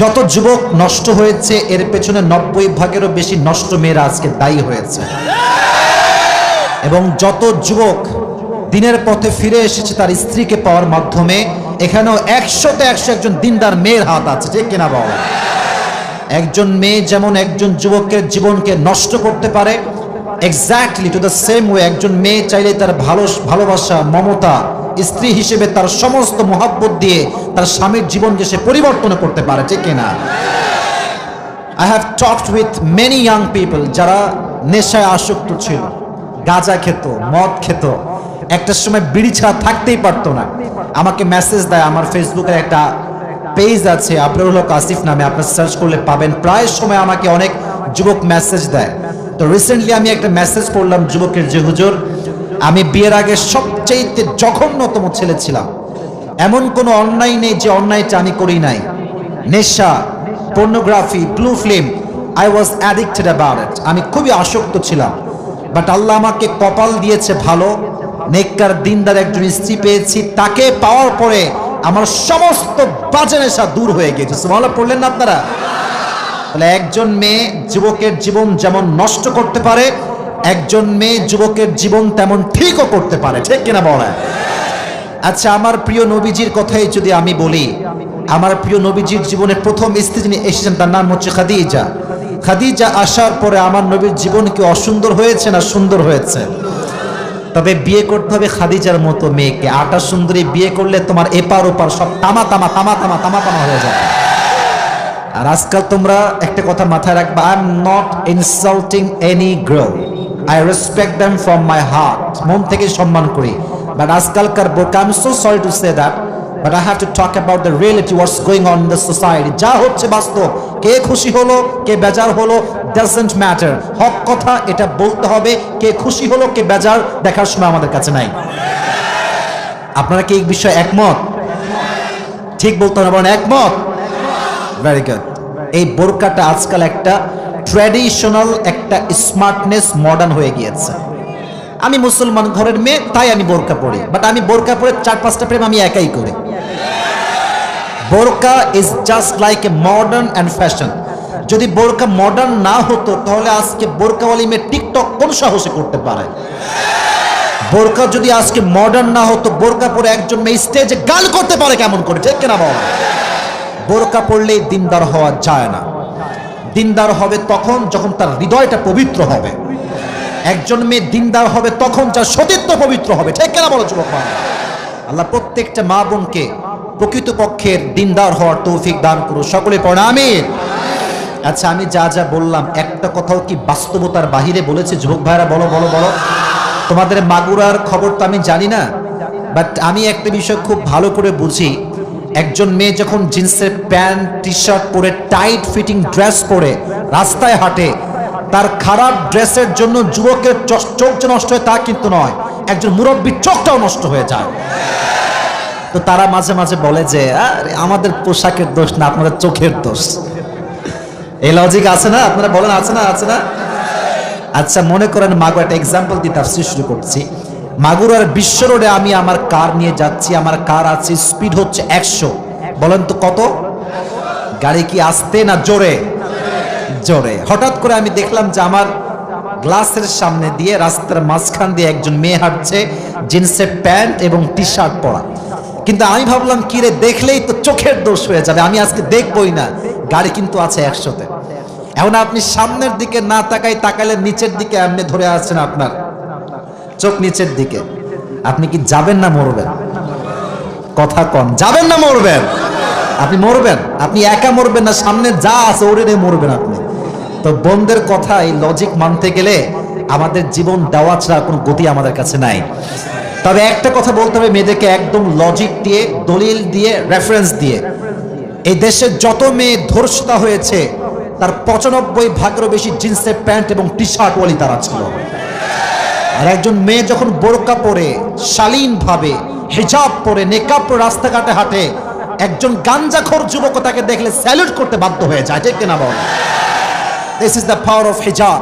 যত যুবক নষ্ট হয়েছে এর পেছনে 90% বেশি নষ্ট মেয়েরা আজকে দায়ী হয়েছে। এবং যত যুবক দিনের পথে ফিরে এসেছে তার স্ত্রীকে পাওয়ার মাধ্যমে, এখানেও 100তে 100 একজন দিনদার মেয়ের হাত আছে, ঠিক কিনা বল? একজন মেয়ে যেমন একজন যুবকের জীবনকে নষ্ট করতে পারে, exactly to the same way একজন মেয়ে চাইলে তার ভালোবাসা, মমতা, স্ত্রী হিসেবে তার সমস্ত মোহাব্বত দিয়ে তার স্বামীর জীবনকে সে পরিবর্তন করতে পারে, ঠিক কিনা? I have talked with many young people যারা নেশায় আসক্ত ছিল, গাঁজা খেত, মদ খেত, একটা সময় বিড়ি ছাড়া থাকতেই পারতো না। আমাকে মেসেজ দেয়, আমার ফেসবুকের একটা পেজ আছে আবরুল হক আসিফ নামে, আপনি সার্চ করলে পাবেন। প্রায় সময় আমাকে অনেক যুবক মেসেজ দেয়। তো রিসেন্টলি আমি একটা মেসেজ পড়লাম যুবকের, যে হুজুর আমি বিয়ের আগে সবচেয়ে জঘন্যতম ছেলে ছিলাম, এমন কোনো অন্যায় নেই যে অন্যায়টা আমি করি নাই। নেশা, pornography, blue film, I was addicted about it. আমি খুবই আসক্ত ছিলাম, বাট আল্লাহ আমাকে কপাল দিয়েছে ভালো, নেককার দিনদার একজন স্ত্রী পেয়েছি। তাকে পাওয়ার পরে আমার সমস্ত বাজে নেশা দূর হয়ে গেছে। সুবহানাল্লাহ পড়লেন না আপনারা? তাহলে একজন মেয়ে যুবকের জীবন যেমন নষ্ট করতে পারে, একজন মেয়ে যুবকের জীবন তেমন ঠিকও করতে পারে, ঠিক কিনা বলেন? আচ্ছা, আমার প্রিয় নবীজির কথাই যদি আমি বলি, আমার প্রিয় নবীজির জীবনে প্রথম স্ত্রী যিনি এসেছেন তার নাম হচ্ছে খাদিজা। খাদিজা আসার পরে আমার নবীর জীবন কি অসুন্দর হয়েছে না সুন্দর হয়েছে? তবে বিয়ে করতে হবে খাদিজার মতো মেয়েকে। আটা সুন্দরী বিয়ে করলে তোমার এপার ওপার সব তামা তামা তামা তামা তামা তামা হয়ে যাবে। আর আজকাল তোমরা একটা কথা মাথায় রাখবা, I am not insulting any girl, I respect them from my heart, মন থেকে সম্মান করি। বাট আজকালকার বোরকা, I am so sorry to say that, but I have to talk about the reality, what's going on in the society. যা হচ্ছে বাস্তব, কে খুশি হলো কে বেজার হলো ডাজন্ট ম্যাটার, হক কথা এটা বলতে হবে। কে খুশি হলো কে বেজার দেখার সময় আমাদের কাছে নাই। আপনারা কি এই বিষয়ে একমত? ঠিক বলতে হবে, বলেন একমত। Very good. এই বোরকাটা আজকাল একটা ট্র্যাডিশনাল, একটা স্মার্টনেস, মডার্ন হয়ে গিয়েছে। আমি মুসলমান ঘরের মেয়ে, তাই আমি বোরকা পরি, বাট আমি বোরকা পরে 4-5টা প্রেম আমি একাই করি। বোরকা is just like a modern and fashion. যদি বোরকা মডার্ন না হতো তাহলে আজকে বোরকাওয়ালি মেয়ে টিকটক কোন সাহসে করতে পারে? বোরকা যদি আজকে মডার্ন না হতো, বোরকা পরে একজন মেয়ে স্টেজে গান করতে পারে কেমন করে, ঠিক কিনা বল? বোরকা পড়লেই দিনদার হওয়া যায় না। দিনদার হবে তখন যখন তার হৃদয়টা পবিত্র হবে। একজন মেয়ে দিনদার হবে তখন যার সতীত্ব পবিত্র হবে, ঠিক কিনা বলো যুবক? আল্লাহ প্রত্যেকটা মা বোনকে প্রকৃতপক্ষের দিনদার হওয়ার তৌফিক দান করুন, সকলে পড়ে আমিন। আচ্ছা, আমি যা যা বললাম একটা কথাও কি বাস্তবতার বাহিরে বলেছে? যুবক ভাইরা বলো বলো বলো। তোমাদের মাগুরার খবর তো আমি জানি না, বাট আমি একটা বিষয় খুব ভালো করে বুঝি। একজন মেয়ে যখন জিন্সের প্যান্ট, টি শার্ট পরে, টাইট ফিটিং ড্রেস পরে রাস্তায় হাঁটে, তার খারাপ ড্রেসের জন্য যুবকের চোখ যে নষ্ট হয় তা কিন্তু নয়, একজন মুরব্বীর চোখটাও নষ্ট হয়ে যায়। তো তারা মাঝে মাঝে বলে যে আমাদের পোশাকের দোষ না, আপনাদের চোখের দোষ। এই লজিক আছে না? আপনারা বলেন আছে না? আছে না? আচ্ছা, মনে করেন মাগুরা, একটা এক্সাম্পল দিয়ে তাফসীর শুরু করছি। মাগুরার বিশ্ব রোডে আমি আমার কার নিয়ে যাচ্ছি, আমার কার আছে, স্পিড হচ্ছে 100। বলেন তো কত? গাড়ি কি আস্তে না জোরে? জোরে। হঠাৎ করে আমি দেখলাম যে আমার গ্লাসের সামনে দিয়ে, রাস্তার মাঝখান দিয়ে একজন মেয়ে হাঁটছে, জিন্সের প্যান্ট এবং টি শার্ট পরা। কিন্তু আমি ভাবলাম কি রে, দেখলেই তো চোখের দোষ হয়ে যাবে, আমি আজকে দেখবই না। গাড়ি কিন্তু আছে 100-তে। এখন আপনি সামনের দিকে না তাকালে নিচের দিকে এমনি ধরে আছেন, আপনার চোখ নিচের দিকে, আপনি কি যাবেন না মরবেন? কথা কন, যাবেন না মরবেন? আপনি মরবেন। আপনি একা মরবেন না, সামনে যা আছে ওরে নিয়ে মরবেন আপনি। তো বন্ধের কথা, এই লজিক মানতে গেলে আমাদের জীবন দেওয়া ছাড়া কোনো গতি আমাদের কাছে নাই। তবে একটা কথা বলতে হবে মেয়েদেরকে, একদম লজিক দিয়ে, দলিল দিয়ে, রেফারেন্স দিয়ে। এই দেশের যত মেয়ে ধর্ষিতা হয়েছে তার 95%-এরও বেশি জিন্সের প্যান্ট এবং টি শার্ট ওয়ালি তারা ছিল। আর একজন মেয়ে যখন বোরকা পরে, শালীন ভাবে হিজাব পরে, নেকাব পরে রাস্তাঘাটে হাঁটে, একজন গাঞ্জাখোর যুবক তাকে দেখলে স্যালুট করতে বাধ্য হয়ে যায়, ঠিক কিনা বল? This is the power of হিজাব।